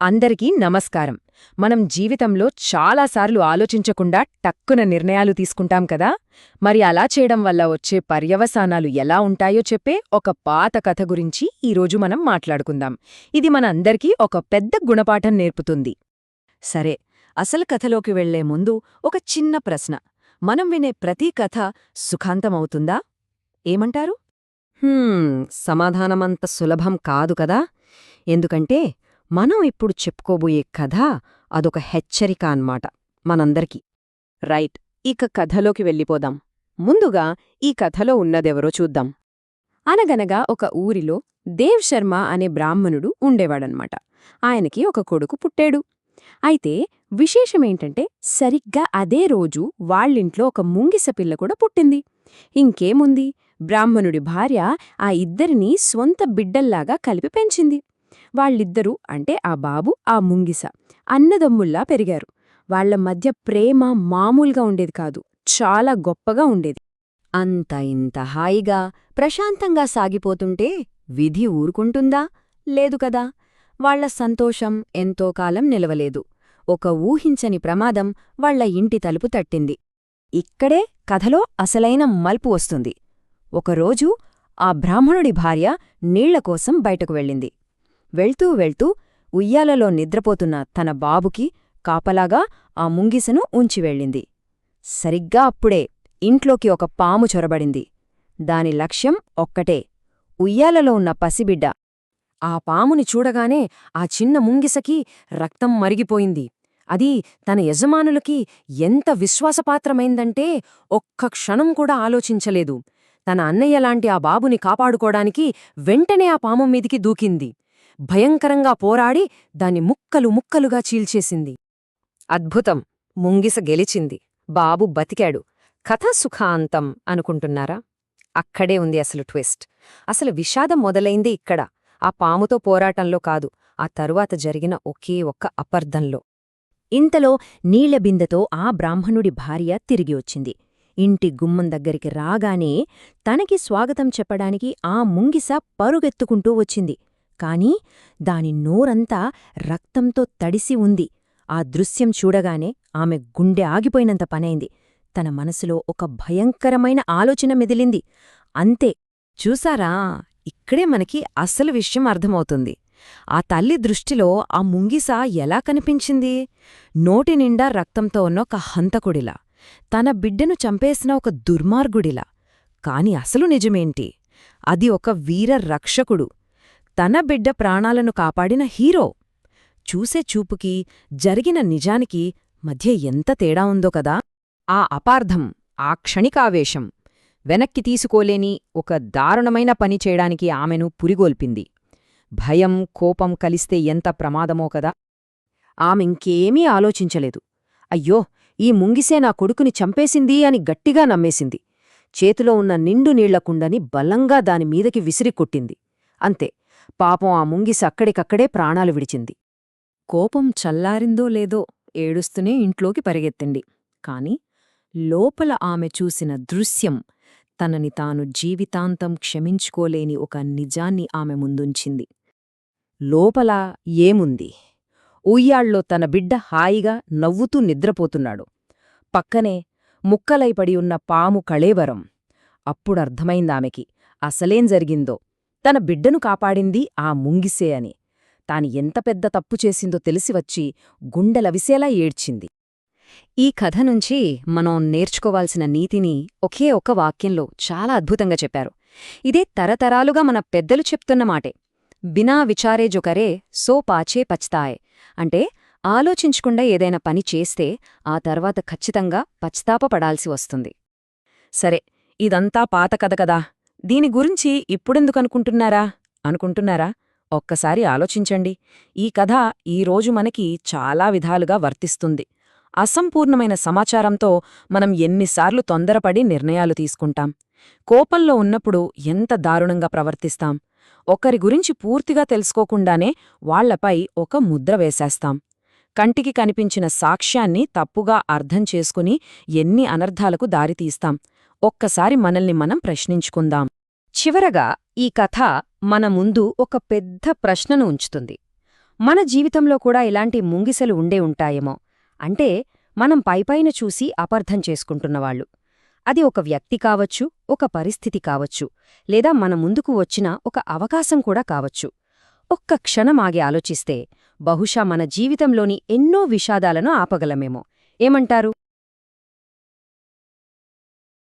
అందరికీ నమస్కారం. మనం జీవితంలో చాలాసార్లు ఆలోచించకుండా టక్కున నిర్ణయాలు తీసుకుంటాం కదా. మరి అలా చేయడం వల్ల వచ్చే పర్యవసానాలు ఎలా ఉంటాయో చెప్పే ఒక పాత కథ గురించి ఈరోజు మనం మాట్లాడుకుందాం. ఇది మన అందరికీ ఒక పెద్ద గుణపాఠం నేర్పుతుంది. సరే, అసలు కథలోకి వెళ్లే ముందు ఒక చిన్న ప్రశ్న. మనం వినే ప్రతి కథ సుఖాంతమవుతుందా? ఏమంటారు? సమాధానమంత సులభం కాదు కదా. ఎందుకంటే మనం ఇప్పుడు చెప్పుకోబోయే కథ అదొక హెచ్చరిక అన్నమాట మనందరికీ. రైట్, ఇక కథలోకి వెళ్ళిపోదాం. ముందుగా ఈ కథలో ఉన్నదెవరో చూద్దాం. అనగనగా ఒక ఊరిలో దేవ్ శర్మ అనే బ్రాహ్మణుడు ఉండేవాడనమాట. ఆయనకి ఒక కొడుకు పుట్టాడు. అయితే విశేషమేంటంటే సరిగ్గా అదే రోజు వాళ్ళింట్లో ఒక ముంగిస పిల్ల కూడా పుట్టింది. ఇంకేముంది, బ్రాహ్మణుడి భార్య ఆ ఇద్దరినీ స్వంత బిడ్డల్లాగా కలిపి పెంచింది. వాళ్ళిద్దరూ అంటే ఆ బాబు, ఆ ముంగిస అన్నదమ్ముల్లా పెరిగారు. వాళ్ల మధ్య ప్రేమ మామూలుగా ఉండేది కాదు, చాలా గొప్పగా ఉండేది. అంత ఇంత హాయిగా ప్రశాంతంగా సాగిపోతుంటే విధి ఊరుకుంటుందా? లేదు కదా. వాళ్ల సంతోషం ఎంతో కాలం నిలవలేదు. ఒక ఊహించని ప్రమాదం వాళ్ల ఇంటి తలుపు తట్టింది. ఇక్కడే కథలో అసలైన మల్పు వస్తుంది. ఒకరోజు ఆ బ్రాహ్మణుడి భార్య నీళ్లకోసం బయటకు వెళ్ళింది. వెళ్తూ ఉయ్యాలలో నిద్రపోతున్న తన బాబుకి కాపలాగా ఆ ముంగిసను ఉంచి వెళ్ళింది. సరిగ్గా అప్పుడే ఇంట్లోకి ఒక పాము చొరబడింది. దాని లక్ష్యం ఒక్కటే, ఉయ్యాలలో ఉన్న పసిబిడ్డ. ఆ పాముని చూడగానే ఆ చిన్న ముంగిసకి రక్తం మరిగిపోయింది. అది తన యజమానులకి ఎంత విశ్వాసపాత్రమైందంటే ఒక్క క్షణం కూడా ఆలోచించలేదు. తన అన్నయ్యలాంటి ఆ బాబుని కాపాడుకోడానికి వెంటనే ఆ పాము మీదికి దూకింది. భయంకరంగా పోరాడి దాన్ని ముక్కలు ముక్కలుగా చీల్చేసింది. అద్భుతం! ముంగిస గెలిచింది. బాబు బతికాడు. కథ సుఖాంతం అనుకుంటున్నారా? అక్కడే ఉంది అసలు ట్విస్ట్. అసలు విషాదం మొదలైంది ఇక్కడ, ఆ పాముతో పోరాటంలో కాదు, ఆ తరువాత జరిగిన ఒకే ఒక్క అపర్ధంలో. ఇంతలో నీళ్లబిందెతో ఆ బ్రాహ్మణుడి భార్య తిరిగి వచ్చింది. ఇంటి గుమ్మం దగ్గరికి రాగానే తనకి స్వాగతం చెప్పడానికి ఆ ముంగిస పరుగెత్తుకుంటూ వచ్చింది. కాని దాని నోరంతా రక్తంతో తడిసి ఉంది. ఆ దృశ్యం చూడగానే ఆమె గుండె ఆగిపోయినంత పనైంది. తన మనసులో ఒక భయంకరమైన ఆలోచన మెదిలింది. అంతే, చూసారా, ఇక్కడే మనకి అసలు విషయం అర్థమవుతుంది. ఆ తల్లి దృష్టిలో ఆ ముంగిస ఎలా కనిపించింది? నోటినిండా రక్తంతో ఉన్న ఒక హంతకుడిలా, తన బిడ్డను చంపేసిన ఒక దుర్మార్గుడిలా. కాని అసలు నిజమేంటి? అది ఒక వీర రక్షకుడు, తన బిడ్డ ప్రాణాలను కాపాడిన హీరో. చూసే చూపుకి జరిగిన నిజానికి మధ్య ఎంత తేడా ఉందో కదా. ఆ అపార్థం, ఆ క్షణికావేశం వెనక్కి తీసుకోలేని ఒక దారుణమైన పని చేయడానికి ఆమెను పురిగొల్పింది. భయం, కోపం కలిస్తే ఎంత ప్రమాదమో కదా. ఆమెంకేమీ ఆలోచించలేదు. అయ్యో, ఈ ముంగిసే నా కొడుకుని చంపేసింది అని గట్టిగా నమ్మేసింది. చేతిలో ఉన్న నిండు నీళ్లకుండని బలంగా దానిమీదకి విసిరికొట్టింది. అంతే, పాపం ఆ ముంగిస అక్కడికక్కడే ప్రాణాలు విడిచింది. కోపం చల్లారిందో లేదో ఏడుస్తూనే ఇంట్లోకి పరిగెత్తింది. కాని లోపల ఆమె చూసిన దృశ్యం తనని తాను జీవితాంతం క్షమించుకోలేని ఒక నిజాన్ని ఆమె ముందుంచింది. లోపల ఏముంది? ఉయ్యాళ్ళో తన బిడ్డ హాయిగా నవ్వుతూ నిద్రపోతున్నాడు. పక్కనే ముక్కలైపడి ఉన్న పాము కళేవరం. అప్పుడర్థమైందామెకి అసలేం జరిగిందో. తన బిడ్డను కాపాడింది ఆ ముంగిసే అని. తాను ఎంత పెద్ద తప్పు చేసిందో తెలిసివచ్చి గుండెలవిసేలా ఏడ్చింది. ఈ కథ నుంచి మనం నేర్చుకోవాల్సిన నీతిని ఒకే ఒక్క వాక్యంలో చాలా అద్భుతంగా చెప్పారు. ఇదే తరతరాలుగా మన పెద్దలు చెప్తున్న మాటే. బినా విచారే జో కరే సో పాచే పచ్తాయే. అంటే ఆలోచించకుండా ఏదైనా పని చేస్తే ఆ తర్వాత ఖచ్చితంగా పశ్చాత్తాపపడాల్సి వస్తుంది. సరే, ఇదంతా పాత కథ కదా, దీని గురించి ఇప్పుడెందుకనుకుంటున్నారా? ఒక్కసారి ఆలోచించండి. ఈ కథ ఈరోజు మనకి చాలా విధాలుగా వర్తిస్తుంది. అసంపూర్ణమైన సమాచారంతో మనం ఎన్నిసార్లు తొందరపడి నిర్ణయాలు తీసుకుంటాం. కోపంలో ఉన్నప్పుడు ఎంత దారుణంగా ప్రవర్తిస్తాం. ఒకరి గురించి పూర్తిగా తెలుసుకోకుండానే వాళ్లపై ఒక ముద్ర వేసేస్తాం. కంటికి కనిపించిన సాక్ష్యాన్ని తప్పుగా అర్థం చేసుకుని ఎన్ని అనర్థాలకు దారితీస్తాం. ఒక్కసారి మనల్ని మనం ప్రశ్నించుకుందాం. చివరగా ఈ కథ మన ముందు ఒక పెద్ద ప్రశ్నను ఉంచుతుంది. మన జీవితంలో కూడా ఇలాంటి ముంగిసలు ఉండే ఉంటాయేమో. అంటే మనం పైపైన చూసి అపార్థం చేసుకుంటున్నవాళ్లు. అది ఒక వ్యక్తి కావచ్చు, ఒక పరిస్థితి కావచ్చు, లేదా మన ముందుకు వచ్చిన ఒక అవకాశం కూడా కావచ్చు. ఒక్క క్షణం ఆగి ఆలోచిస్తే బహుశా మన జీవితంలోని ఎన్నో విషాదాలను ఆపగలమేమో. ఏమంటారు?